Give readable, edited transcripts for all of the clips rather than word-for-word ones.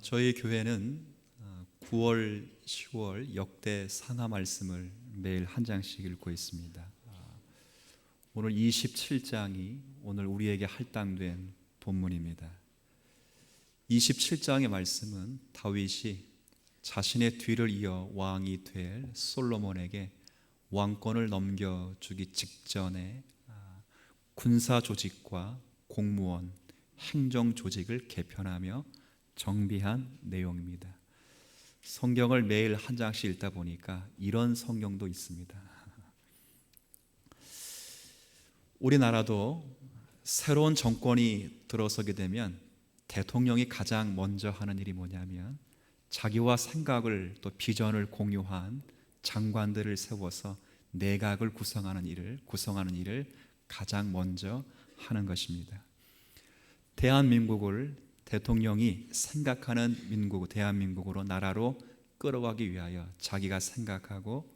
저희 교회는 9월, 10월 역대 산하 말씀을 매일 한 장씩 읽고 있습니다. 오늘 27장이 오늘 우리에게 할당된 본문입니다. 27장의 말씀은 다윗이 자신의 뒤를 이어 왕이 될 솔로몬에게 왕권을 넘겨주기 직전에 군사 조직과 공무원, 행정 조직을 개편하며 정비한 내용입니다. 성경을 매일 한 장씩 읽다 보니까 이런 성경도 있습니다. 우리나라도 새로운 정권이 들어서게 되면 대통령이 가장 먼저 하는 일이 뭐냐면 자기와 생각을 또 비전을 공유한 장관들을 세워서 내각을 구성하는 일을 가장 먼저 하는 것입니다. 대한민국을 대통령이 생각하는 대한민국으로 나라로 끌어가기 위하여 자기가 생각하고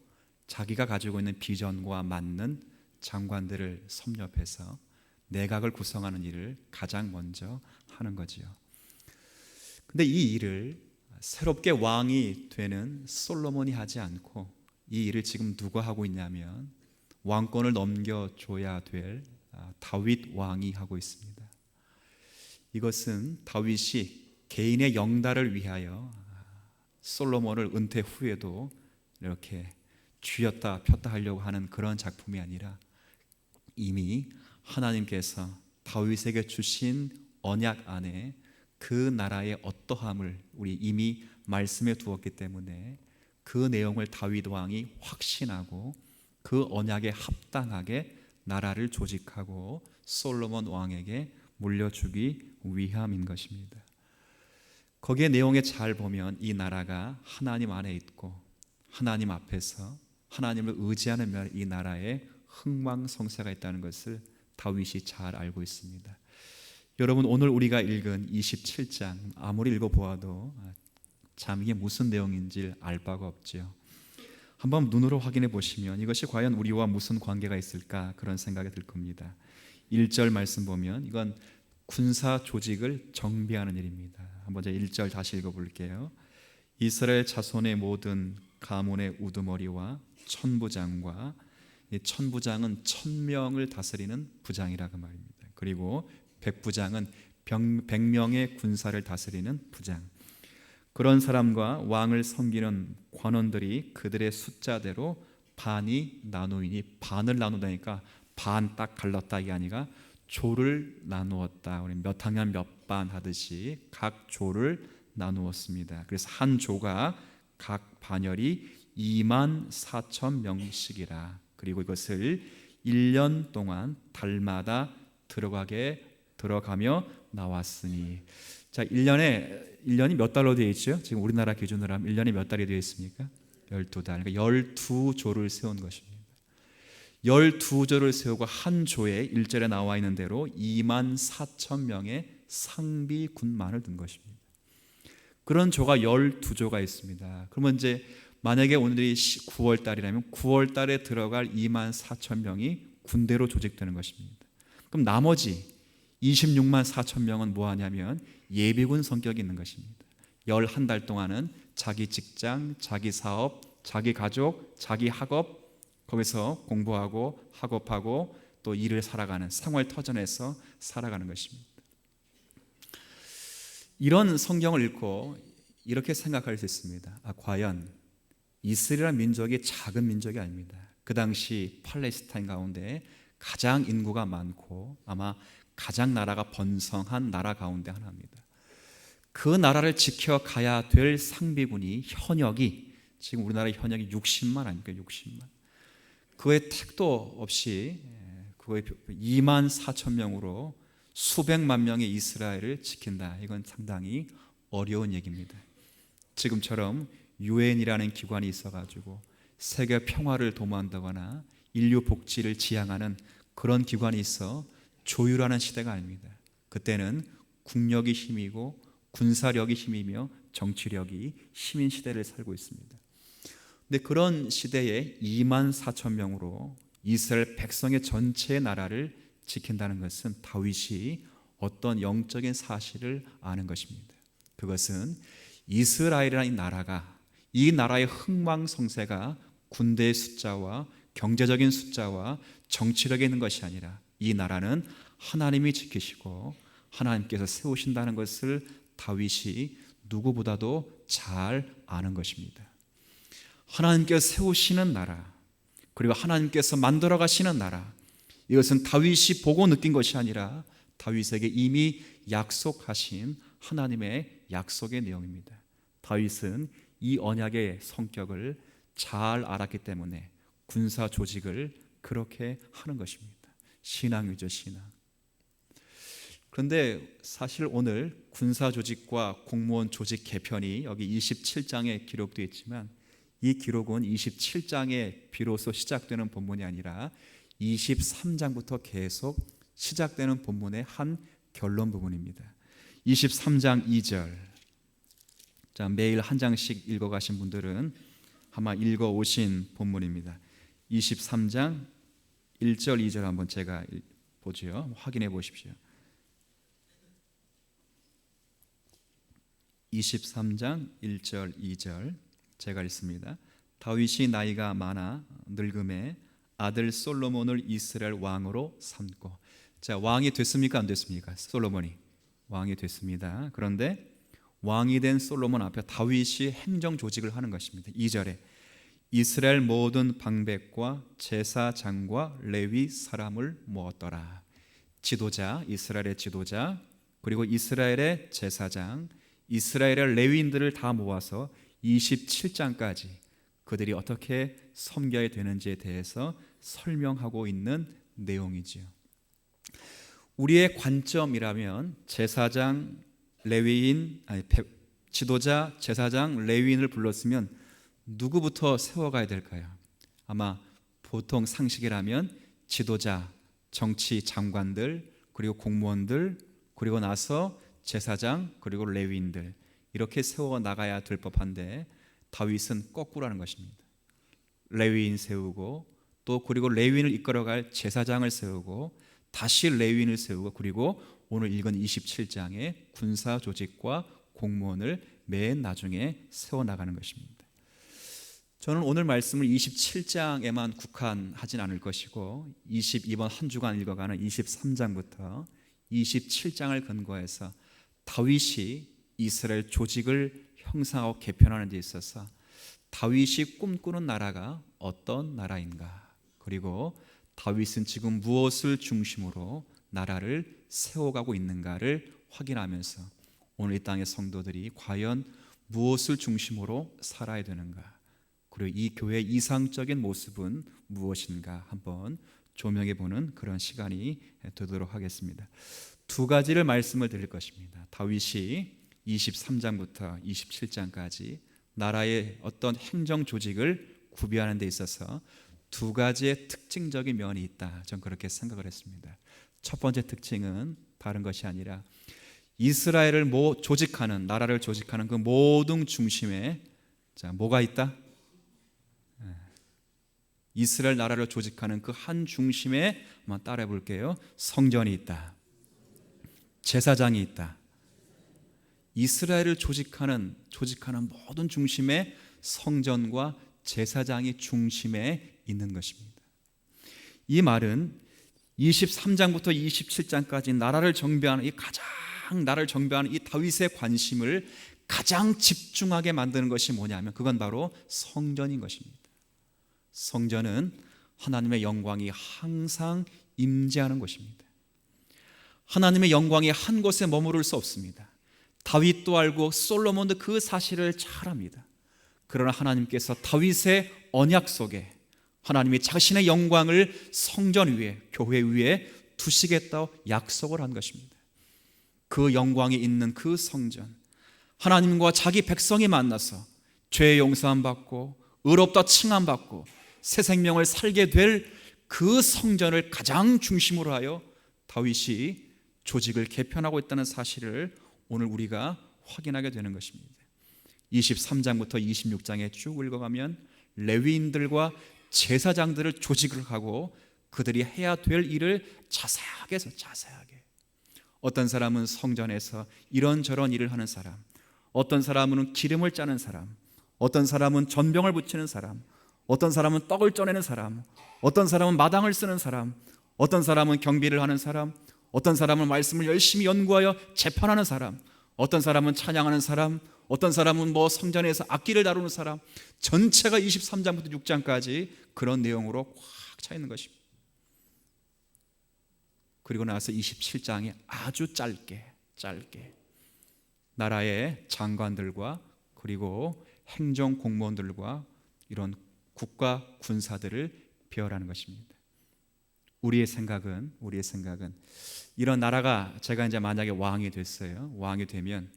자기가 가지고 있는 비전과 맞는 장관들을 섭렵해서 내각을 구성하는 일을 가장 먼저 하는 거지요. 근데 이 일을 새롭게 왕이 되는 솔로몬이 하지 않고 이 일을 지금 누가 하고 있냐면 왕권을 넘겨줘야 될 다윗 왕이 하고 있습니다. 이것은 다윗이 개인의 영달을 위하여 솔로몬을 은퇴 후에도 이렇게 쥐었다 폈다 하려고 하는 그런 작품이 아니라 이미 하나님께서 다윗에게 주신 언약 안에 그 나라의 어떠함을 우리 이미 말씀해 두었기 때문에 그 내용을 다윗 왕이 확신하고 그 언약에 합당하게 나라를 조직하고 솔로몬 왕에게 물려주기 위함인 것입니다. 거기에 내용에 잘 보면 이 나라가 하나님 안에 있고 하나님 앞에서 하나님을 의지하는 이 나라에 흥망성쇠가 있다는 것을 다윗이 잘 알고 있습니다. 여러분, 오늘 우리가 읽은 27장 아무리 읽어보아도 참 이게 무슨 내용인지 알 바가 없지요. 한번 눈으로 확인해 보시면 이것이 과연 우리와 무슨 관계가 있을까 그런 생각이 들 겁니다. 1절 말씀 보면 이건 군사 조직을 정비하는 일입니다. 한번 제가 1절 다시 읽어볼게요. 이스라엘 자손의 모든 가문의 우두머리와 천부장과, 이 천부장은 1000명을 다스리는 부장이라고 말입니다. 그리고 백부장은 100명의 군사를 다스리는 부장, 그런 사람과 왕을 섬기는 관원들이 그들의 숫자대로 반이 나누이니, 반을 나누다니까 반 딱 갈랐다 이게 아니라 조를 나누었다. 우리 몇 학년 몇 반 하듯이 각 조를 나누었습니다. 그래서 한 조가 각 반열이 24,000명씩이라. 그리고 이것을 1년 동안 달마다 들어가며 나왔으니. 자, 1년이 몇 달로 되어 있죠? 지금 우리나라 기준으로 하면 1년이 몇 달이 되어 있습니까? 12달. 그러니까 12조를 세운 것입니다. 12조를 세우고 한 조에 1절에 나와 있는 대로 24,000명의 상비 군만을 둔 것입니다. 그런 조가 12조가 있습니다. 그러면 이제 만약에 오늘이 9월 달이라면 9월 달에 들어갈 24,000명이 군대로 조직되는 것입니다. 그럼 나머지 26만 4천 명은 뭐 하냐면 예비군 성격이 있는 것입니다. 11달 동안은 자기 직장, 자기 사업, 자기 가족, 자기 학업, 거기서 공부하고 학업하고 또 일을 살아가는 생활 터전에서 살아가는 것입니다. 이런 성경을 읽고 이렇게 생각할 수 있습니다. 과연 이스라엘 민족이 작은 민족이 아닙니다. 그 당시 팔레스타인 가운데 가장 인구가 많고 아마 가장 나라가 번성한 나라 가운데 하나입니다. 그 나라를 지켜가야 될 상비군이 현역이 지금 우리나라 현역이 60만 아닙니까? 60만. 그의 택도 없이 그의 24,000명으로 수백만 명의 이스라엘을 지킨다. 이건 상당히 어려운 얘기입니다. 지금처럼 유엔이라는 기관이 있어가지고 세계 평화를 도모한다거나 인류 복지를 지향하는 그런 기관이 있어 조율하는 시대가 아닙니다. 그때는 국력이 힘이고 군사력이 힘이며 정치력이 힘인 시대를 살고 있습니다. 근데 그런 시대에 24,000명으로 이스라엘 백성의 전체 나라를 지킨다는 것은 다윗이 어떤 영적인 사실을 아는 것입니다. 그것은 이스라엘이라는 이 나라가, 이 나라의 흥망성쇠가 군대의 숫자와 경제적인 숫자와 정치력에 있는 것이 아니라 이 나라는 하나님이 지키시고 하나님께서 세우신다는 것을 다윗이 누구보다도 잘 아는 것입니다. 하나님께서 세우시는 나라, 그리고 하나님께서 만들어 가시는 나라, 이것은 다윗이 보고 느낀 것이 아니라 다윗에게 이미 약속하신 하나님의 약속의 내용입니다. 다윗은 이 언약의 성격을 잘 알았기 때문에 군사 조직을 그렇게 하는 것입니다. 신앙이죠, 신앙. 그런데 사실 오늘 군사 조직과 공무원 조직 개편이 여기 27장에 기록되어 있지만 이 기록은 27장에 비로소 시작되는 본문이 아니라 23장부터 계속 시작되는 본문의 한 결론 부분입니다. 23장 2절. 자, 매일 한 장씩 읽어가신 분들은 아마 읽어오신 본문입니다. 23장 1절 2절 한번 제가 보죠. 확인해 보십시오. 23장 1절 2절 제가 읽습니다. 다윗이 나이가 많아 늙음에 아들 솔로몬을 이스라엘 왕으로 삼고. 자, 왕이 됐습니까? 안 됐습니까? 솔로몬이 왕이 됐습니다. 그런데 왕이 된 솔로몬 앞에 다윗이 행정 조직을 하는 것입니다. 2절에 이스라엘 모든 방백과 제사장과 레위 사람을 모았더라. 지도자, 이스라엘의 지도자, 그리고 이스라엘의 제사장, 이스라엘의 레위인들을 다 모아서 27장까지 그들이 어떻게 섬겨야 되는지에 대해서 설명하고 있는 내용이지요. 우리의 관점이라면 제사장, 레위인, 지도자, 제사장, 레위인을 불렀으면 누구부터 세워가야 될까요? 아마 보통 상식이라면 지도자, 정치 장관들, 그리고 공무원들, 그리고 나서 제사장, 그리고 레위인들, 이렇게 세워 나가야 될 법한데 다윗은 거꾸라는 것입니다. 레위인 세우고 또 그리고 레위인을 이끌어갈 제사장을 세우고 다시 레위인을 세우고 그리고 오늘 읽은 27장의 군사 조직과 공무원을 맨 나중에 세워나가는 것입니다. 저는 오늘 말씀을 27장에만 국한하진 않을 것이고 22번 한 주간 읽어가는 23장부터 27장을 근거해서 다윗이 이스라엘 조직을 형성하고 개편하는 데 있어서 다윗이 꿈꾸는 나라가 어떤 나라인가, 그리고 다윗은 지금 무엇을 중심으로 나라를 세워가고 있는가를 확인하면서 오늘 이 땅의 성도들이 과연 무엇을 중심으로 살아야 되는가, 그리고 이 교회의 이상적인 모습은 무엇인가 한번 조명해 보는 그런 시간이 되도록 하겠습니다. 두 가지를 말씀을 드릴 것입니다. 다윗이 23장부터 27장까지 나라의 어떤 행정 조직을 구비하는 데 있어서 두 가지의 특징적인 면이 있다, 저는 그렇게 생각을 했습니다. 첫 번째 특징은 다른 것이 아니라 이스라엘을 조직하는, 나라를 조직하는 그 모든 중심에 뭐가 있다? 이스라엘 나라를 조직하는 그 한 중심에 한번 따라해 볼게요. 성전이 있다, 제사장이 있다. 이스라엘을 조직하는 모든 중심에 성전과 제사장이 중심에 있는 것입니다. 이 말은 23장부터 27장까지 나라를 정비하는 이 다윗의 관심을 가장 집중하게 만드는 것이 뭐냐면 그건 바로 성전인 것입니다. 성전은 하나님의 영광이 항상 임재하는 곳입니다. 하나님의 영광이 한 곳에 머무를 수 없습니다. 다윗도 알고 솔로몬도 그 사실을 잘 압니다. 그러나 하나님께서 다윗의 언약 속에 하나님이 자신의 영광을 성전 위에, 교회 위에 두시겠다고 약속을 한 것입니다. 그 영광이 있는 그 성전, 하나님과 자기 백성이 만나서 죄 용서함 받고 의롭다 칭함 받고 새 생명을 살게 될 그 성전을 가장 중심으로 하여 다윗이 조직을 개편하고 있다는 사실을 오늘 우리가 확인하게 되는 것입니다. 23장부터 26장에 쭉 읽어가면 레위인들과 제사장들을 조직을 하고 그들이 해야 될 일을 자세하게 해서 자세하게, 어떤 사람은 성전에서 이런저런 일을 하는 사람, 어떤 사람은 기름을 짜는 사람, 어떤 사람은 전병을 붙이는 사람, 어떤 사람은 떡을 쪄내는 사람, 어떤 사람은 마당을 쓰는 사람, 어떤 사람은 경비를 하는 사람, 어떤 사람은 말씀을 열심히 연구하여 재판하는 사람, 어떤 사람은 찬양하는 사람, 어떤 사람은 성전에서 악기를 다루는 사람, 전체가 23장부터 6장까지 그런 내용으로 꽉 차 있는 것입니다. 그리고 나서 27장에 아주 짧게 나라의 장관들과 그리고 행정 공무원들과 이런 국가 군사들을 배열하는 것입니다. 우리의 생각은 이런 나라가 제가 이제 만약에 왕이 됐어요. 왕이 되면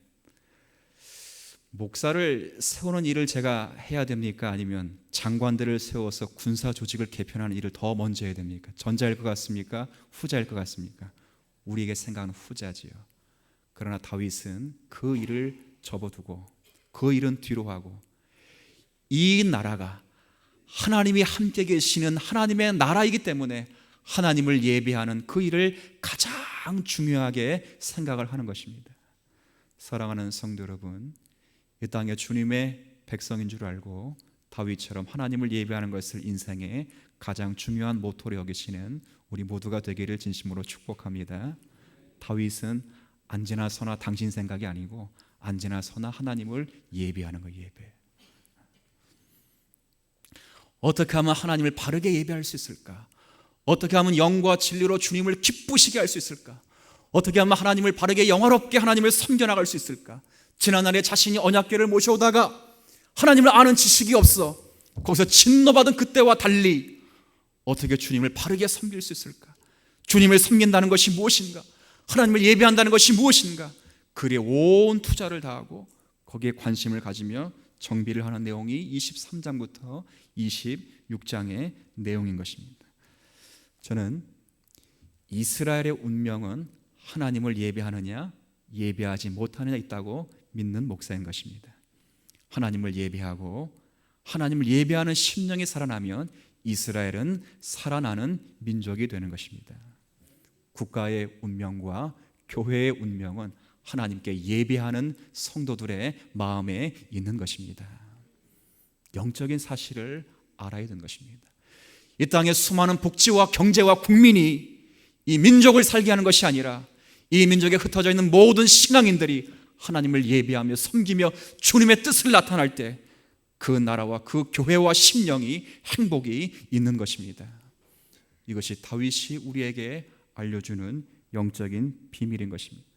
목사를 세우는 일을 제가 해야 됩니까? 아니면 장관들을 세워서 군사 조직을 개편하는 일을 더 먼저 해야 됩니까? 전자일 것 같습니까? 후자일 것 같습니까? 우리에게 생각은 후자지요. 그러나 다윗은 그 일을 접어두고 그 일은 뒤로 하고 이 나라가 하나님이 함께 계시는 하나님의 나라이기 때문에 하나님을 예배하는 그 일을 가장 중요하게 생각을 하는 것입니다. 사랑하는 성도 여러분, 이 땅에 주님의 백성인 줄 알고 다윗처럼 하나님을 예배하는 것을 인생의 가장 중요한 모토로 여기시는 우리 모두가 되기를 진심으로 축복합니다. 다윗은 안지나 서나 당신 생각이 아니고 안지나 서나 하나님을 예배하는 거예요. 예배. 어떻게 하면 하나님을 바르게 예배할 수 있을까? 어떻게 하면 영과 진리로 주님을 기쁘시게 할 수 있을까? 어떻게 하면 하나님을 바르게 영화롭게 하나님을 섬겨나갈 수 있을까? 지난날에 자신이 언약궤를 모셔오다가 하나님을 아는 지식이 없어 거기서 진노받은 그때와 달리 어떻게 주님을 바르게 섬길 수 있을까? 주님을 섬긴다는 것이 무엇인가? 하나님을 예배한다는 것이 무엇인가? 그에 온 투자를 다하고 거기에 관심을 가지며 정비를 하는 내용이 23장부터 26장의 내용인 것입니다. 저는 이스라엘의 운명은 하나님을 예배하느냐 예배하지 못하느냐 있다고 믿는 목사인 것입니다. 하나님을 예배하고 하나님을 예배하는 심령이 살아나면 이스라엘은 살아나는 민족이 되는 것입니다. 국가의 운명과 교회의 운명은 하나님께 예배하는 성도들의 마음에 있는 것입니다. 영적인 사실을 알아야 되는 것입니다. 이 땅의 수많은 복지와 경제와 국민이 이 민족을 살게 하는 것이 아니라 이 민족에 흩어져 있는 모든 신앙인들이 하나님을 예배하며 섬기며 주님의 뜻을 나타날 때 그 나라와 그 교회와 심령이 행복이 있는 것입니다. 이것이 다윗이 우리에게 알려주는 영적인 비밀인 것입니다.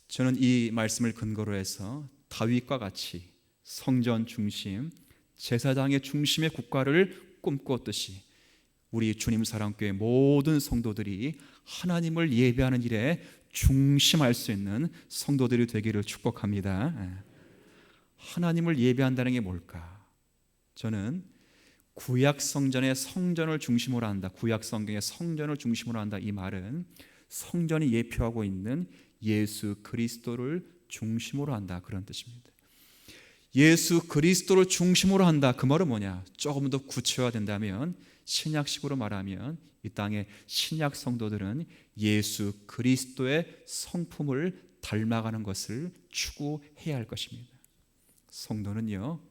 저는 이 말씀을 근거로 해서 다윗과 같이 성전 중심, 제사장의 중심의 국가를 꿈꾸었듯이 우리 주님 사랑교회 모든 성도들이 하나님을 예배하는 일에 중심할 수 있는 성도들이 되기를 축복합니다. 하나님을 예배한다는 게 뭘까? 저는 구약 성전의 성전을 중심으로 한다. 구약 성경의 성전을 중심으로 한다. 이 말은 성전이 예표하고 있는 예수 그리스도를 중심으로 한다. 그런 뜻입니다. 예수 그리스도를 중심으로 한다. 그 말은 뭐냐? 조금 더 구체화된다면 신약식으로 말하면 이 땅의 신약 성도들은 예수 그리스도의 성품을 닮아가는 것을 추구해야 할 것입니다. 성도는요,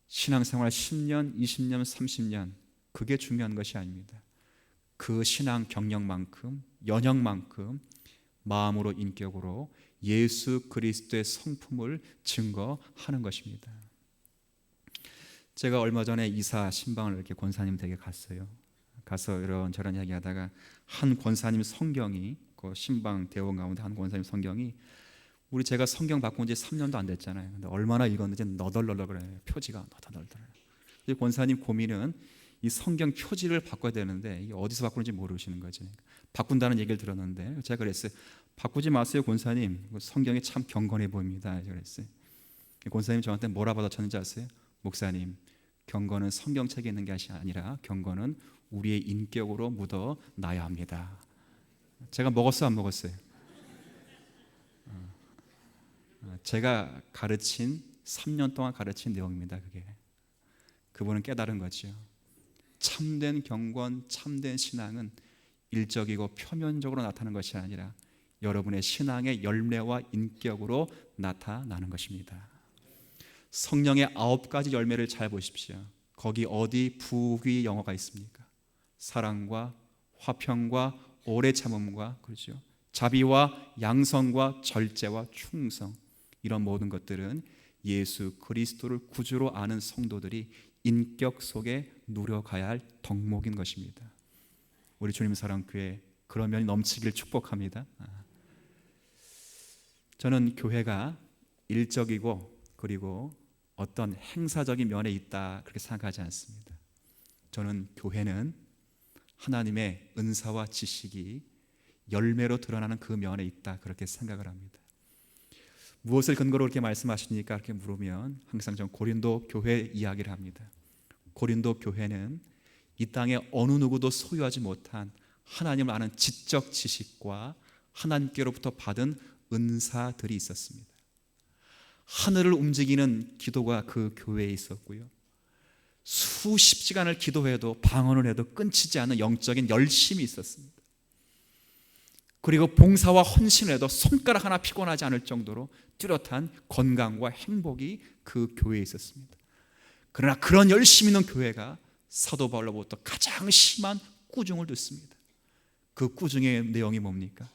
신앙생활 10년, 20년, 30년 그게 중요한 것이 아닙니다. 그 신앙 경력만큼, 연역만큼 마음으로 인격으로 예수 그리스도의 성품을 증거하는 것입니다. 제가 얼마 전에 이사 신방을 이렇게 권사님 댁에 갔어요. 가서 이런저런 이야기하다가 한 권사님 성경이 그 신방 대원 가운데 한 권사님 성경이 우리 제가 성경 바꾼 지 3년도 안 됐잖아요. 근데 얼마나 읽었는지 너덜너덜 그래요. 표지가 너덜너덜. 이 권사님 고민은 이 성경 표지를 바꿔야 되는데 이게 어디서 바꾸는지 모르시는 거지. 바꾼다는 얘기를 들었는데 제가 그랬어요. 바꾸지 마세요, 권사님. 성경이 참 경건해 보입니다. 그랬어요. 권사님 저한테 뭐라 받아쳤는지 아세요? 목사님, 경건은 성경책에 있는 게 아니라 경건은 우리의 인격으로 묻어나야 합니다. 제가 먹었어요, 안 먹었어요? 제가 가르친 3년 동안 가르친 내용입니다. 그게 그분은 깨달은 거죠. 참된 경건, 참된 신앙은 일적이고 표면적으로 나타나는 것이 아니라 여러분의 신앙의 열매와 인격으로 나타나는 것입니다. 성령의 9가지 열매를 잘 보십시오. 거기 어디 부귀 영어가 있습니까? 사랑과 화평과 오래 참음과, 그렇죠, 자비와 양성과 절제와 충성, 이런 모든 것들은 예수 그리스도를 구주로 아는 성도들이 인격 속에 누려가야 할 덕목인 것입니다. 우리 주님 사랑교회 그런 면이 넘치길 축복합니다. 저는 교회가 일적이고 그리고 어떤 행사적인 면에 있다 그렇게 생각하지 않습니다. 저는 교회는 하나님의 은사와 지식이 열매로 드러나는 그 면에 있다 그렇게 생각을 합니다. 무엇을 근거로 그렇게 말씀하십니까? 이렇게 물으면 항상 전 고린도 교회 이야기를 합니다. 고린도 교회는 이 땅에 어느 누구도 소유하지 못한 하나님을 아는 지적 지식과 하나님께로부터 받은 은사들이 있었습니다. 하늘을 움직이는 기도가 그 교회에 있었고요, 수십 시간을 기도해도 방언을 해도 끊치지 않는 영적인 열심이 있었습니다. 그리고 봉사와 헌신을 해도 손가락 하나 피곤하지 않을 정도로 뚜렷한 건강과 행복이 그 교회에 있었습니다. 그러나 그런 열심 있는 교회가 사도 바울로부터 가장 심한 꾸중을 듣습니다. 그 꾸중의 내용이 뭡니까?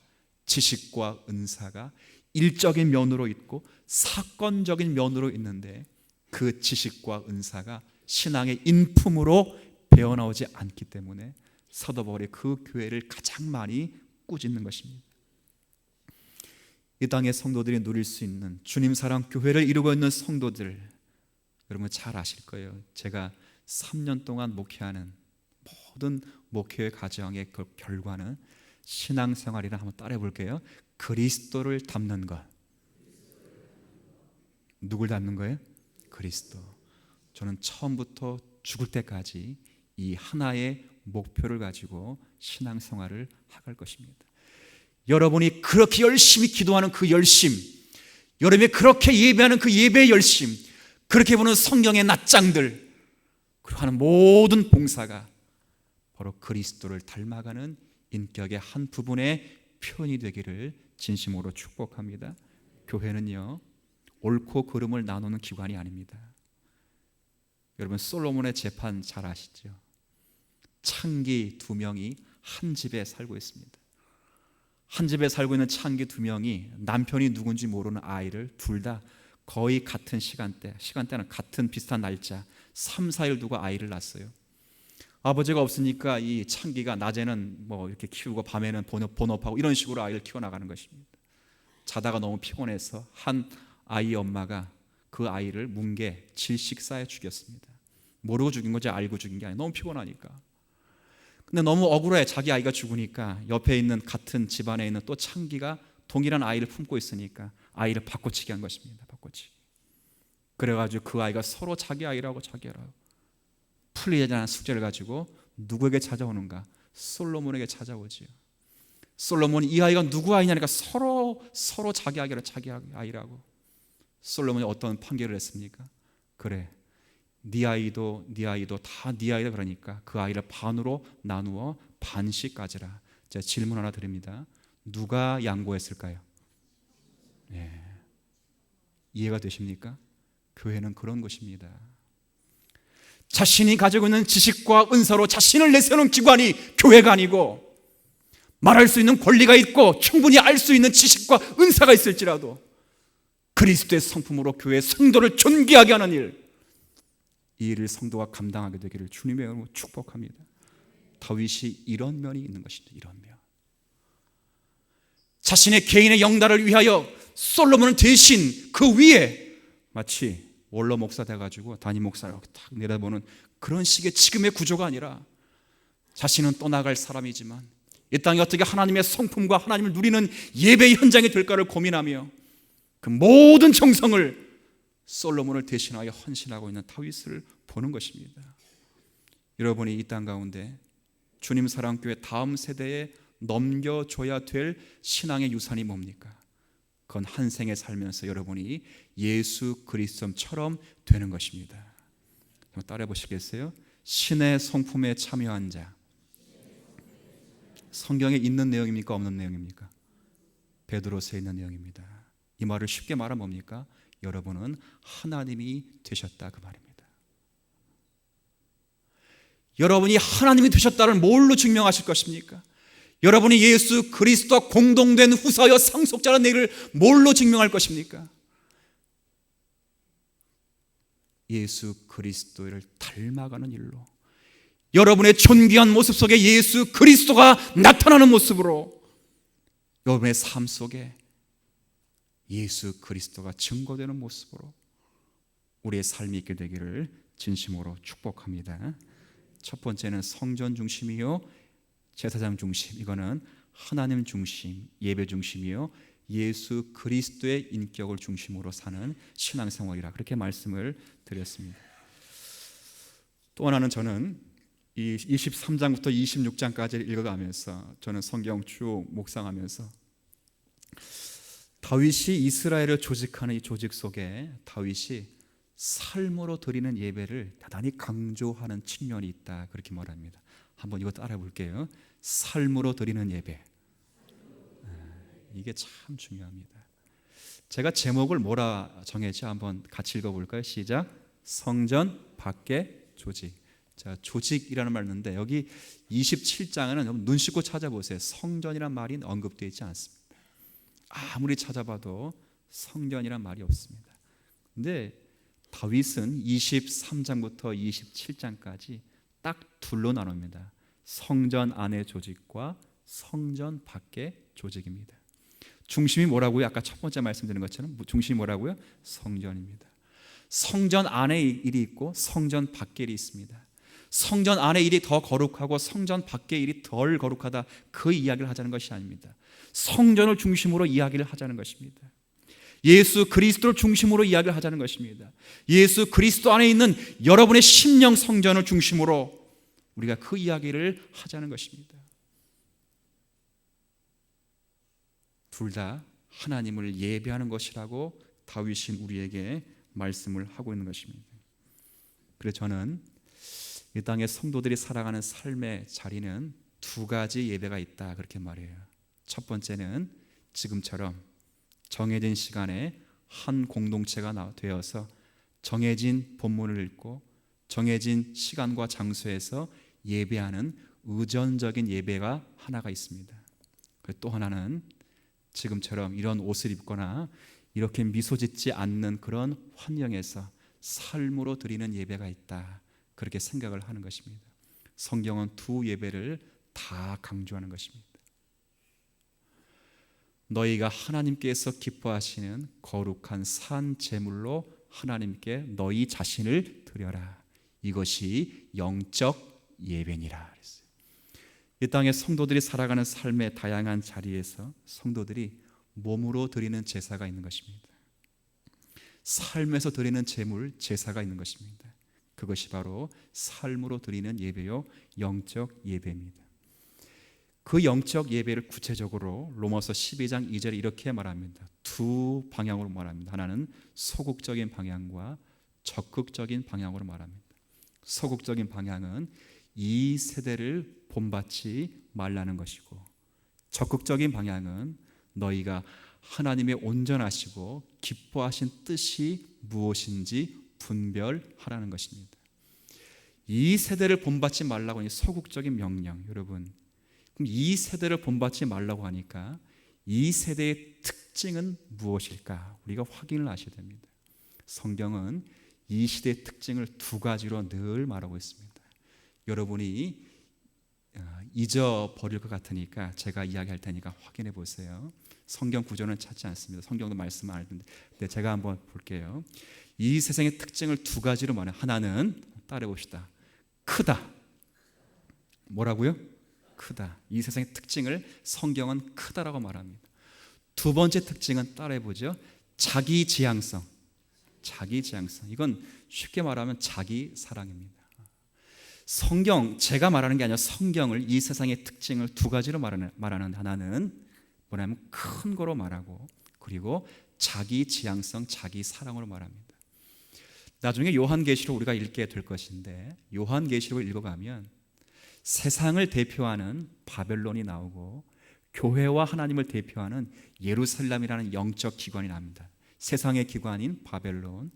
지식과 은사가 일적인 면으로 있고 사건적인 면으로 있는데 그 지식과 은사가 신앙의 인품으로 배어나오지 않기 때문에 사도 바울이 그 교회를 가장 많이 꾸짖는 것입니다. 이 땅의 성도들이 누릴 수 있는 주님 사랑 교회를 이루고 있는 성도들, 여러분 잘 아실 거예요. 제가 3년 동안 목회하는 모든 목회의 과정의 그 결과는 신앙생활이라 한번 따라해 볼게요. 그리스도를 닮는 것. 누굴 닮는 거예요? 그리스도. 저는 처음부터 죽을 때까지 이 하나의 목표를 가지고 신앙생활을 하갈 것입니다. 여러분이 그렇게 열심히 기도하는 그 열심, 여러분이 그렇게 예배하는 그 예배의 열심, 그렇게 보는 성경의 낱장들, 그리고 하는 모든 봉사가 바로 그리스도를 닮아가는 인격의 한 부분의 표현이 되기를 진심으로 축복합니다. 교회는요, 옳고 그름을 나누는 기관이 아닙니다. 여러분 솔로몬의 재판 잘 아시죠? 창기 2명이 한 집에 살고 있습니다. 한 집에 살고 있는 창기 2명이 남편이 누군지 모르는 아이를 둘 다 거의 같은 시간대는 같은 비슷한 날짜 3, 4일 두고 아이를 낳았어요. 아버지가 없으니까 이 창기가 낮에는 뭐 이렇게 키우고 밤에는 본업하고 이런 식으로 아이를 키워나가는 것입니다. 자다가 너무 피곤해서 한 아이 엄마가 그 아이를 뭉개 질식 쌓여 죽였습니다. 모르고 죽인 거지 알고 죽인 게 아니에요. 너무 피곤하니까. 근데 너무 억울해. 자기 아이가 죽으니까 옆에 있는 같은 집안에 있는 또 창기가 동일한 아이를 품고 있으니까 아이를 바꿔치기 한 것입니다. 바꿔치기. 그래가지고 그 아이가 서로 자기 아이라고 풀리지 않은 숙제를 가지고 누구에게 찾아오는가? 솔로몬에게 찾아오지요. 솔로몬이 이 아이가 누구 아이냐니까 서로 자기 아이라고. 솔로몬이 어떤 판결을 했습니까? 그래, 네 아이도 다 네 아이다. 그러니까 그 아이를 반으로 나누어 반씩 가지라. 제가 질문 하나 드립니다. 누가 양보했을까요? 네. 이해가 되십니까? 교회는 그런 것입니다. 자신이 가지고 있는 지식과 은사로 자신을 내세우는 기관이 교회가 아니고, 말할 수 있는 권리가 있고 충분히 알 수 있는 지식과 은사가 있을지라도 그리스도의 성품으로 교회의 성도를 존귀하게 하는 일, 이 일을 성도가 감당하게 되기를 주님의 이름으로 축복합니다. 다윗이 이런 면이 있는 것입니다. 이런 면. 자신의 개인의 영달을 위하여 솔로몬은 대신 그 위에 마치 원로 목사 돼가지고 담임 목사를 딱 내다보는 그런 식의 지금의 구조가 아니라, 자신은 떠나갈 사람이지만 이 땅에 어떻게 하나님의 성품과 하나님을 누리는 예배의 현장이 될까를 고민하며 그 모든 정성을 솔로몬을 대신하여 헌신하고 있는 다윗을 보는 것입니다. 여러분이 이 땅 가운데 주님 사랑교회 다음 세대에 넘겨줘야 될 신앙의 유산이 뭡니까? 그건 한 생에 살면서 여러분이 예수 그리스도처럼 되는 것입니다. 한번 따라해 보시겠어요? 신의 성품에 참여한 자. 성경에 있는 내용입니까? 없는 내용입니까? 베드로서에 있는 내용입니다. 이 말을 쉽게 말하면 뭡니까? 여러분은 하나님이 되셨다 그 말입니다. 여러분이 하나님이 되셨다를 뭘로 증명하실 것입니까? 여러분이 예수 그리스도와 공동된 후사여 상속자라는 얘기를 뭘로 증명할 것입니까? 예수 그리스도를 닮아가는 일로, 여러분의 존귀한 모습 속에 예수 그리스도가 나타나는 모습으로, 여러분의 삶 속에 예수 그리스도가 증거되는 모습으로 우리의 삶이 있게 되기를 진심으로 축복합니다. 첫 번째는 성전 중심이요 제사장 중심, 이거는 하나님 중심, 예배 중심이요 예수 그리스도의 인격을 중심으로 사는 신앙생활이라 그렇게 말씀을 드렸습니다. 또 하나는 저는 이 23장부터 26장까지 읽어가면서 저는 성경 쭉 묵상하면서 다윗이 이스라엘을 조직하는 이 조직 속에 다윗이 삶으로 드리는 예배를 대단히 강조하는 측면이 있다 그렇게 말합니다. 한번 이거 따라 볼게요. 삶으로 드리는 예배, 이게 참 중요합니다. 제가 제목을 뭐라 정했지 한번 같이 읽어볼까요? 시작. 성전 밖의 조직. 자, 조직이라는 말 있는데 여기 27장에는 눈 씻고 찾아보세요. 성전이란 말이 언급되어 있지 않습니다. 아무리 찾아봐도 성전이란 말이 없습니다. 근데 다윗은 23장부터 27장까지 딱 둘로 나눕니다. 성전 안의 조직과 성전 밖의 조직입니다. 중심이 뭐라고요? 아까 첫 번째 말씀드린 것처럼 중심이 뭐라고요? 성전입니다. 성전 안에 일이 있고 성전 밖에 일이 있습니다. 성전 안의 일이 더 거룩하고 성전 밖의 일이 덜 거룩하다, 그 이야기를 하자는 것이 아닙니다. 성전을 중심으로 이야기를 하자는 것입니다. 예수 그리스도를 중심으로 이야기를 하자는 것입니다. 예수 그리스도 안에 있는 여러분의 심령 성전을 중심으로 우리가 그 이야기를 하자는 것입니다. 둘 다 하나님을 예배하는 것이라고 다윗은 우리에게 말씀을 하고 있는 것입니다. 그래서 저는 이 땅의 성도들이 살아가는 삶의 자리는 두 가지 예배가 있다 그렇게 말해요. 첫 번째는 지금처럼 정해진 시간에 한 공동체가 되어서 정해진 본문을 읽고 정해진 시간과 장소에서 예배하는 의전적인 예배가 하나가 있습니다. 또 하나는 지금처럼 이런 옷을 입거나 이렇게 미소 짓지 않는 그런 환경에서 삶으로 드리는 예배가 있다, 그렇게 생각을 하는 것입니다. 성경은 두 예배를 다 강조하는 것입니다. 너희가 하나님께서 기뻐하시는 거룩한 산 제물로 하나님께 너희 자신을 드려라, 이것이 영적 예배니라 그랬어요. 이 땅의 성도들이 살아가는 삶의 다양한 자리에서 성도들이 몸으로 드리는 제사가 있는 것입니다. 삶에서 드리는 제물, 제사가 있는 것입니다. 그것이 바로 삶으로 드리는 예배요 영적 예배입니다. 그 영적 예배를 구체적으로 로마서 12장 2절에 이렇게 말합니다. 두 방향으로 말합니다. 하나는 소극적인 방향과 적극적인 방향으로 말합니다. 소극적인 방향은 이 세대를 본받지 말라는 것이고, 적극적인 방향은 너희가 하나님의 온전하시고 기뻐하신 뜻이 무엇인지 분별하라는 것입니다. 이 세대를 본받지 말라고 하니 소극적인 명령. 여러분, 그럼 이 세대를 본받지 말라고 하니까 이 세대의 특징은 무엇일까? 우리가 확인을 하셔야 됩니다. 성경은 이 시대의 특징을 두 가지로 늘 말하고 있습니다. 여러분이 잊어버릴 것 같으니까 제가 이야기할 테니까 확인해 보세요. 성경 구조는 찾지 않습니다. 성경도 말씀 안 하는데 제가 한번 볼게요. 이 세상의 특징을 두 가지로 말해요. 하나는 따라해 봅시다. 크다. 뭐라고요? 크다. 이 세상의 특징을 성경은 크다라고 말합니다. 두 번째 특징은 따라해 보죠. 자기지향성. 자기지향성. 이건 쉽게 말하면 자기 사랑입니다. 성경, 제가 말하는 게 아니라 성경을 이 세상의 특징을 두 가지로 말하는 하나는 뭐냐면 큰 거로 말하고, 그리고 자기지향성, 자기 사랑으로 말합니다. 나중에 요한계시록 우리가 읽게 될 것인데, 요한계시록을 읽어가면 세상을 대표하는 바벨론이 나오고 교회와 하나님을 대표하는 예루살렘이라는 영적 기관이 납니다. 세상의 기관인 바벨론,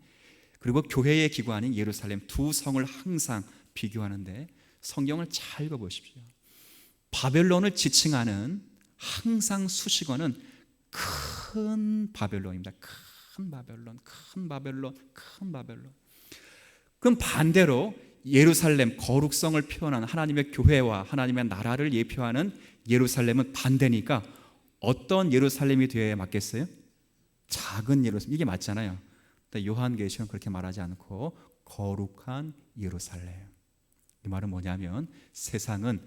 그리고 교회의 기관인 예루살렘, 두 성을 항상 비교하는데 성경을 잘 읽어보십시오. 바벨론을 지칭하는 항상 수식어는 큰 바벨론입니다. 큰 바벨론, 큰 바벨론, 큰 바벨론. 그럼 반대로 예루살렘, 거룩성을 표현하는 하나님의 교회와 하나님의 나라를 예표하는 예루살렘은 반대니까 어떤 예루살렘이 되어야 맞겠어요? 작은 예루살렘. 이게 맞잖아요. 요한계시는 그렇게 말하지 않고 거룩한 예루살렘. 이 말은 뭐냐면 세상은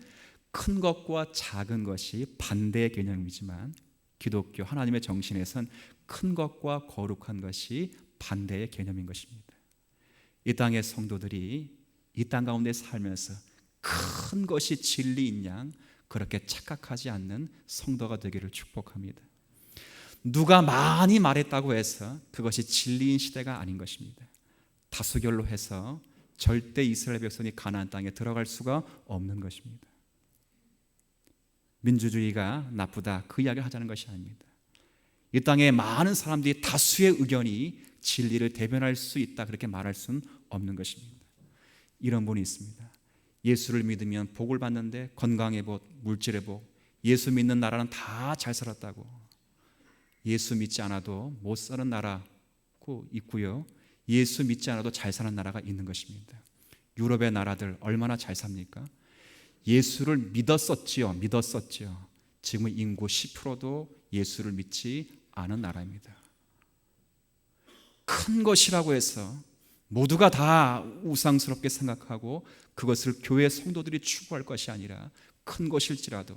큰 것과 작은 것이 반대의 개념이지만 기독교 하나님의 정신에선 큰 것과 거룩한 것이 반대의 개념인 것입니다. 이 땅의 성도들이 이 땅 가운데 살면서 큰 것이 진리인 양 그렇게 착각하지 않는 성도가 되기를 축복합니다. 누가 많이 말했다고 해서 그것이 진리인 시대가 아닌 것입니다. 다수결로 해서 절대 이스라엘 백성이 가나안 땅에 들어갈 수가 없는 것입니다. 민주주의가 나쁘다 그 이야기를 하자는 것이 아닙니다. 이 땅에 많은 사람들이 다수의 의견이 진리를 대변할 수 있다 그렇게 말할 수는 없는 것입니다. 이런 분이 있습니다. 예수를 믿으면 복을 받는데 건강의 복, 물질의 복, 예수 믿는 나라는 다 잘 살았다고. 예수 믿지 않아도 못 사는 나라고 있고요, 예수 믿지 않아도 잘 사는 나라가 있는 것입니다. 유럽의 나라들 얼마나 잘 삽니까? 예수를 믿었었지요. 지금은 인구 10%도 예수를 믿지 않은 나라입니다. 큰 것이라고 해서 모두가 다 우상스럽게 생각하고 그것을 교회 성도들이 추구할 것이 아니라 큰 것일지라도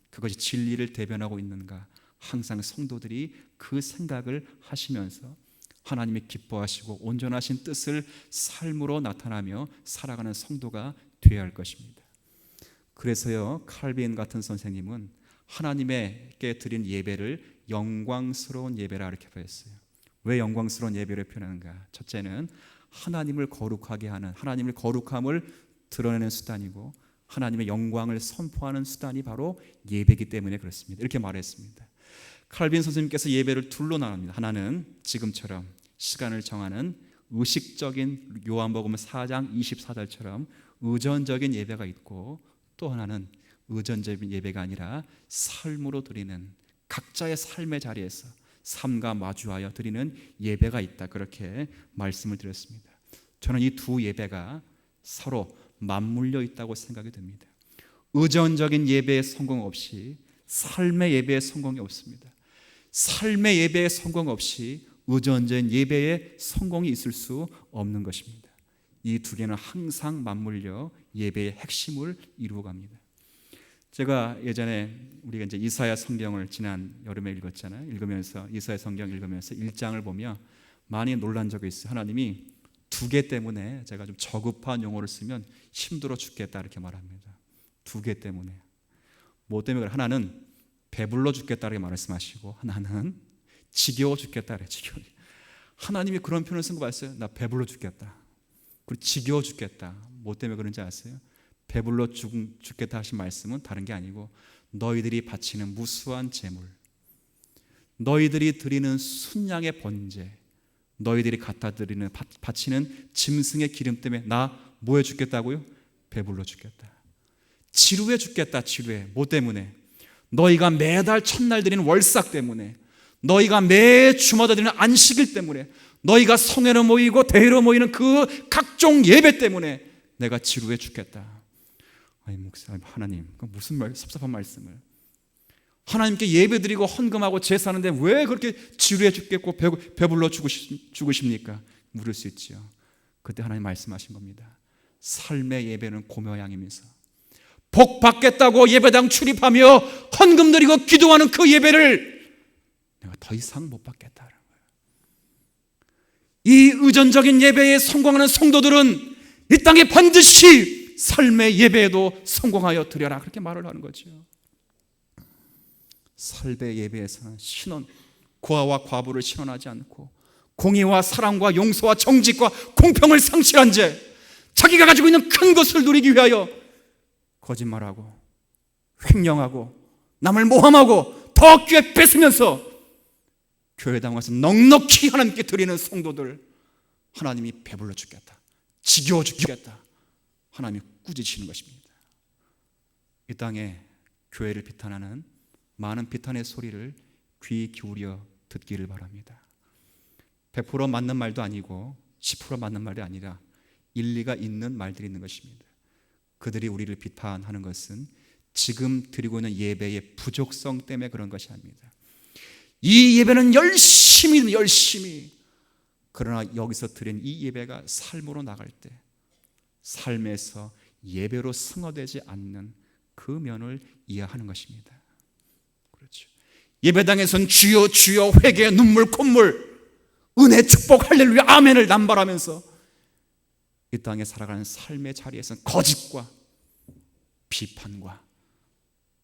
그것이 진리를 대변하고 있는가 항상 성도들이 그 생각을 하시면서 하나님이 기뻐하시고 온전하신 뜻을 삶으로 나타나며 살아가는 성도가 되어야 할 것입니다. 그래서요, 칼빈 같은 선생님은 하나님께 드린 예배를 영광스러운 예배라 이렇게 표현했어요. 왜 영광스러운 예배를 표현하는가? 첫째는 하나님을 거룩하게 하는, 하나님의 거룩함을 드러내는 수단이고 하나님의 영광을 선포하는 수단이 바로 예배이기 때문에 그렇습니다. 이렇게 말했습니다. 칼빈 선생님께서 예배를 둘로 나눕니다. 하나는 지금처럼 시간을 정하는 의식적인 요한복음 4장 24절처럼 의존적인 예배가 있고, 또 하나는 의존적인 예배가 아니라 삶으로 드리는, 각자의 삶의 자리에서 삶과 마주하여 드리는 예배가 있다, 그렇게 말씀을 드렸습니다. 저는 이 두 예배가 서로 맞물려 있다고 생각이 됩니다. 의존적인 예배의 성공 없이 삶의 예배의 성공이 없습니다. 삶의 예배의 성공 없이 의존적인 예배의 성공이 있을 수 없는 것입니다. 이 두 개는 항상 맞물려 예배의 핵심을 이루어갑니다. 제가 예전에 우리가 이제 이사야 성경을 지난 여름에 읽었잖아요. 읽으면서 이사야 성경 읽으면서 1장을 보며 많이 놀란 적이 있어요. 하나님이 두 개 때문에, 제가 좀 저급한 용어를 쓰면 힘들어 죽겠다 이렇게 말합니다. 두 개 때문에. 뭐 때문에? 하나는 배불러 죽겠다 이렇게 말씀하시고, 하나는 지겨워 죽겠다 그래. 지겨워. 하나님이 그런 표현을 쓴 거 봤어요? 나 배불러 죽겠다. 그리고 지겨워 죽겠다. 뭐 때문에 그런지 아세요? 배불러 죽겠다 하신 말씀은 다른 게 아니고 너희들이 바치는 무수한 제물, 너희들이 드리는 순양의 번제, 너희들이 갖다 드리는 바치는 짐승의 기름 때문에 나 뭐 해 죽겠다고요? 배불러 죽겠다. 지루해 죽겠다. 지루해. 뭐 때문에? 너희가 매달 첫날 드리는 월삭 때문에, 너희가 매 주마다 드리는 안식일 때문에, 너희가 성회로 모이고 대회로 모이는 그 각종 예배 때문에 내가 지루해 죽겠다. 아니 목사님, 하나님, 그 무슨 섭섭한 말씀을. 하나님께 예배드리고 헌금하고 제사하는데 왜 그렇게 지루해 죽겠고 배불러 죽으십니까? 물을 수 있지요. 그때 하나님 말씀하신 겁니다. 삶의 예배는 고묘양이면서 복 받겠다고 예배당 출입하며 헌금 드리고 기도하는 그 예배를 내가 더 이상 못 받겠다는 거예요. 이 의존적인 예배에 성공하는 성도들은 이 땅에 반드시 삶의 예배에도 성공하여 드려라, 그렇게 말을 하는 거죠. 삶의 예배에서는 신원, 고아와 과부를 신원하지 않고 공의와 사랑과 용서와 정직과 공평을 상실한 채 자기가 가지고 있는 큰 것을 누리기 위하여 거짓말하고 횡령하고 남을 모함하고 더 교회 뺏으면서 교회당 와서 넉넉히 하나님께 드리는 성도들 하나님이 배불러 죽겠다, 지겨워 죽겠다, 하나님이 꾸짖으시는 것입니다. 이 땅에 교회를 비탄하는 많은 비탄의 소리를 귀 기울여 듣기를 바랍니다. 100% 맞는 말도 아니고 10% 맞는 말이 아니라 일리가 있는 말들이 있는 것입니다. 그들이 우리를 비판하는 것은 지금 드리고 있는 예배의 부족성 때문에 그런 것이 아닙니다. 이 예배는 열심히, 그러나 여기서 드린 이 예배가 삶으로 나갈 때 삶에서 예배로 승화되지 않는 그 면을 이해하는 것입니다. 그렇죠. 예배당에선 주여 주여 회개 눈물 콧물 은혜 축복 할렐루야 아멘을 남발하면서 이 땅에 살아가는 삶의 자리에서는 거짓과 비판과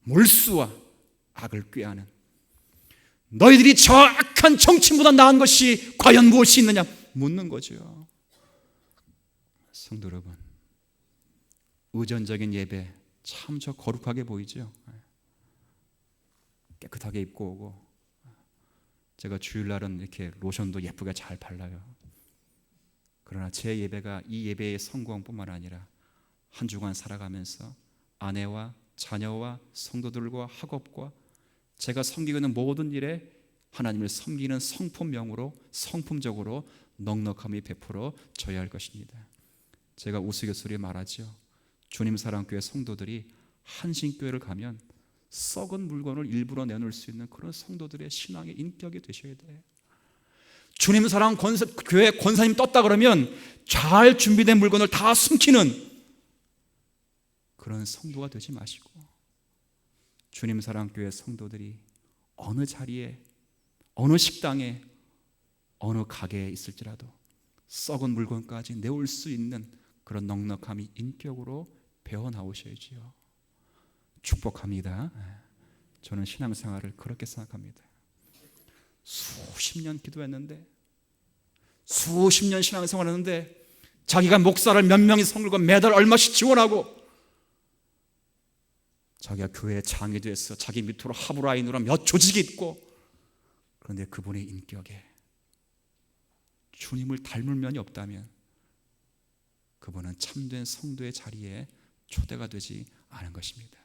몰수와 악을 꾀하는, 너희들이 저 악한 정치보다 나은 것이 과연 무엇이 있느냐 묻는 거죠. 성도 여러분, 의전적인 예배 참 저 거룩하게 보이죠. 깨끗하게 입고 오고, 제가 주일날은 이렇게 로션도 예쁘게 잘 발라요. 그러나 제 예배가 이 예배의 성공뿐만 아니라 한 주간 살아가면서 아내와 자녀와 성도들과 학업과 제가 섬기고 있는 모든 일에 하나님을 섬기는 성품명으로 성품적으로 넉넉함이 베풀어 져야 할 것입니다. 제가 우스갯소리에 말하죠. 주님 사랑교회 성도들이 한신교회를 가면 썩은 물건을 일부러 내놓을 수 있는 그런 성도들의 신앙의 인격이 되셔야 돼요. 주님 사랑 교회 권사님 떴다 그러면 잘 준비된 물건을 다 숨기는 그런 성도가 되지 마시고, 주님 사랑 교회 성도들이 어느 자리에 어느 식당에 어느 가게에 있을지라도 썩은 물건까지 내올 수 있는 그런 넉넉함이 인격으로 배워 나오셔야지요. 축복합니다. 저는 신앙생활을 그렇게 생각합니다. 수십 년 기도했는데, 수십 년 신앙생활했는데 자기가 목사를 몇 명이 섬기고 매달 얼마씩 지원하고 자기가 교회 장이 돼서 자기 밑으로 하브라인으로 몇 조직이 있고, 그런데 그분의 인격에 주님을 닮을 면이 없다면 그분은 참된 성도의 자리에 초대가 되지 않은 것입니다.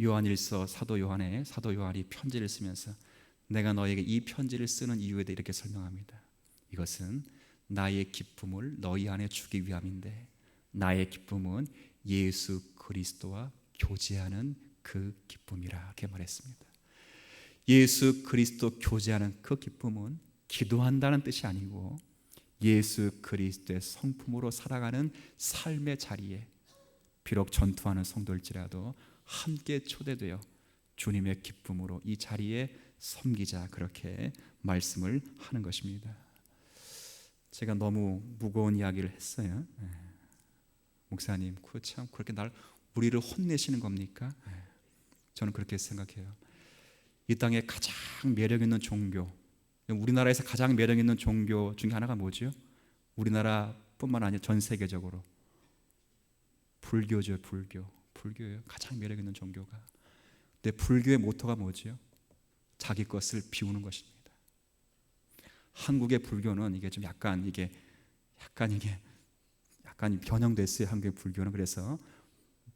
요한일서 사도 요한이 편지를 쓰면서 내가 너에게 이 편지를 쓰는 이유에 대해 이렇게 설명합니다. 이것은 나의 기쁨을 너희 안에 주기 위함인데, 나의 기쁨은 예수 그리스도와 교제하는 그 기쁨이라 이렇게 말했습니다. 예수 그리스도 교제하는 그 기쁨은 기도한다는 뜻이 아니고 예수 그리스도의 성품으로 살아가는 삶의 자리에 비록 전투하는 성도일지라도 함께 초대되어 주님의 기쁨으로 이 자리에 섬기자, 그렇게 말씀을 하는 것입니다. 제가 너무 무거운 이야기를 했어요. 목사님, 참 그렇게 우리를 혼내시는 겁니까? 저는 그렇게 생각해요. 이 땅에 가장 매력 있는 종교, 우리나라에서 가장 매력 있는 종교 중에 하나가 뭐죠? 우리나라뿐만 아니라 전 세계적으로 불교죠. 불교예요. 가장 매력 있는 종교가. 근데 불교의 모토가 뭐죠? 자기 것을 비우는 것입니다. 한국의 불교는 이게 좀 약간 변형됐어요. 한국의 불교는. 그래서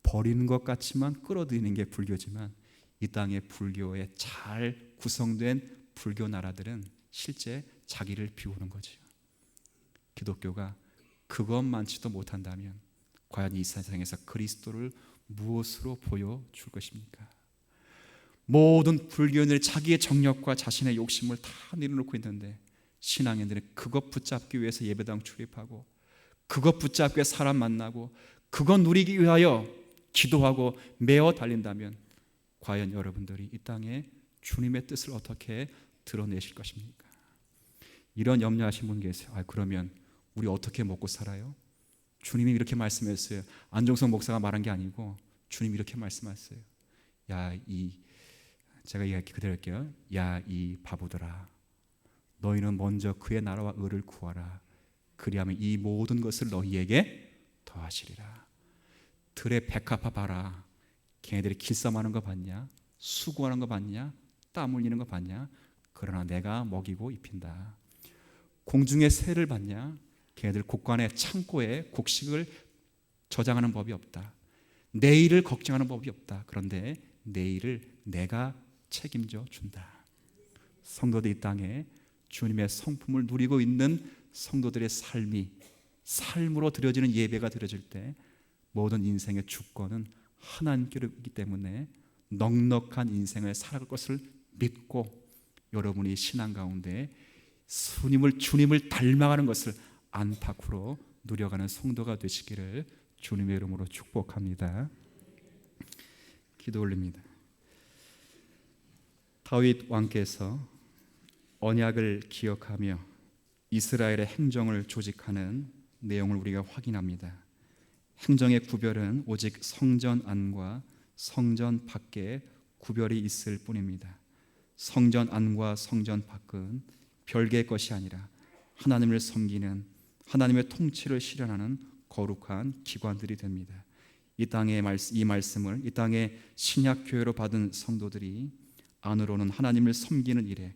버리는 것 같지만 끌어들이는 게 불교지만, 이 땅의 불교에 잘 구성된 불교 나라들은 실제 자기를 비우는 거죠. 기독교가 그것만치도 못한다면 과연 이 세상에서 그리스도를 무엇으로 보여줄 것입니까? 모든 불교인들이 자기의 정력과 자신의 욕심을 다 내려놓고 있는데, 신앙인들은 그것 붙잡기 위해서 예배당 출입하고 그것 붙잡기 위해 사람 만나고 그것 누리기 위하여 기도하고 매어 달린다면 과연 여러분들이 이 땅에 주님의 뜻을 어떻게 드러내실 것입니까? 이런 염려하신 분 계세요. 그러면 우리 어떻게 먹고 살아요? 주님이 이렇게 말씀했어요. 안종석 목사가 말한 게 아니고 주님이 이렇게 말씀하셨어요. 제가 이야기 그대로 할게요. 야, 이 바보들아, 너희는 먼저 그의 나라와 의를 구하라. 그리하면 이 모든 것을 너희에게 더하시리라. 들의 백합화 봐라. 걔네들이 길쌈하는 거 봤냐? 수고하는 거 봤냐? 땀 흘리는 거 봤냐? 그러나 내가 먹이고 입힌다. 공중의 새를 봤냐? 걔네들 곡간의 창고에 곡식을 저장하는 법이 없다. 내일을 걱정하는 법이 없다. 그런데 내일을 내가 책임져 준다. 성도들 이 땅에 주님의 성품을 누리고 있는 성도들의 삶으로 드려지는 예배가 드려질 때 모든 인생의 주권은 하나님께로 있기 때문에 넉넉한 인생을 살아갈 것을 믿고 여러분이 신앙 가운데 주님을 닮아가는 것을 안팎으로 누려가는 성도가 되시기를 주님의 이름으로 축복합니다. 기도 올립니다. 다윗 왕께서 언약을 기억하며 이스라엘의 행정을 조직하는 내용을 우리가 확인합니다. 행정의 구별은 오직 성전 안과 성전 밖에 구별이 있을 뿐입니다. 성전 안과 성전 밖은 별개의 것이 아니라 하나님을 섬기는, 하나님의 통치를 실현하는 거룩한 기관들이 됩니다. 이 말씀을 이 땅의 신약 교회로 받은 성도들이 안으로는 하나님을 섬기는 일에,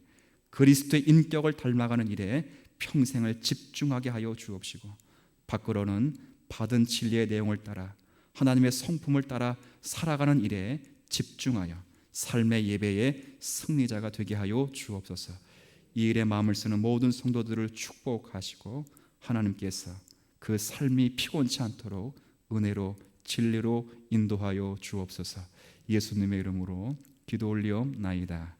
그리스도의 인격을 닮아가는 일에 평생을 집중하게 하여 주옵시고, 밖으로는 받은 진리의 내용을 따라 하나님의 성품을 따라 살아가는 일에 집중하여 삶의 예배의 승리자가 되게 하여 주옵소서. 이 일에 마음을 쓰는 모든 성도들을 축복하시고 하나님께서 그 삶이 피곤치 않도록 은혜로 진리로 인도하여 주옵소서. 예수님의 이름으로 기도 올리옵나이다.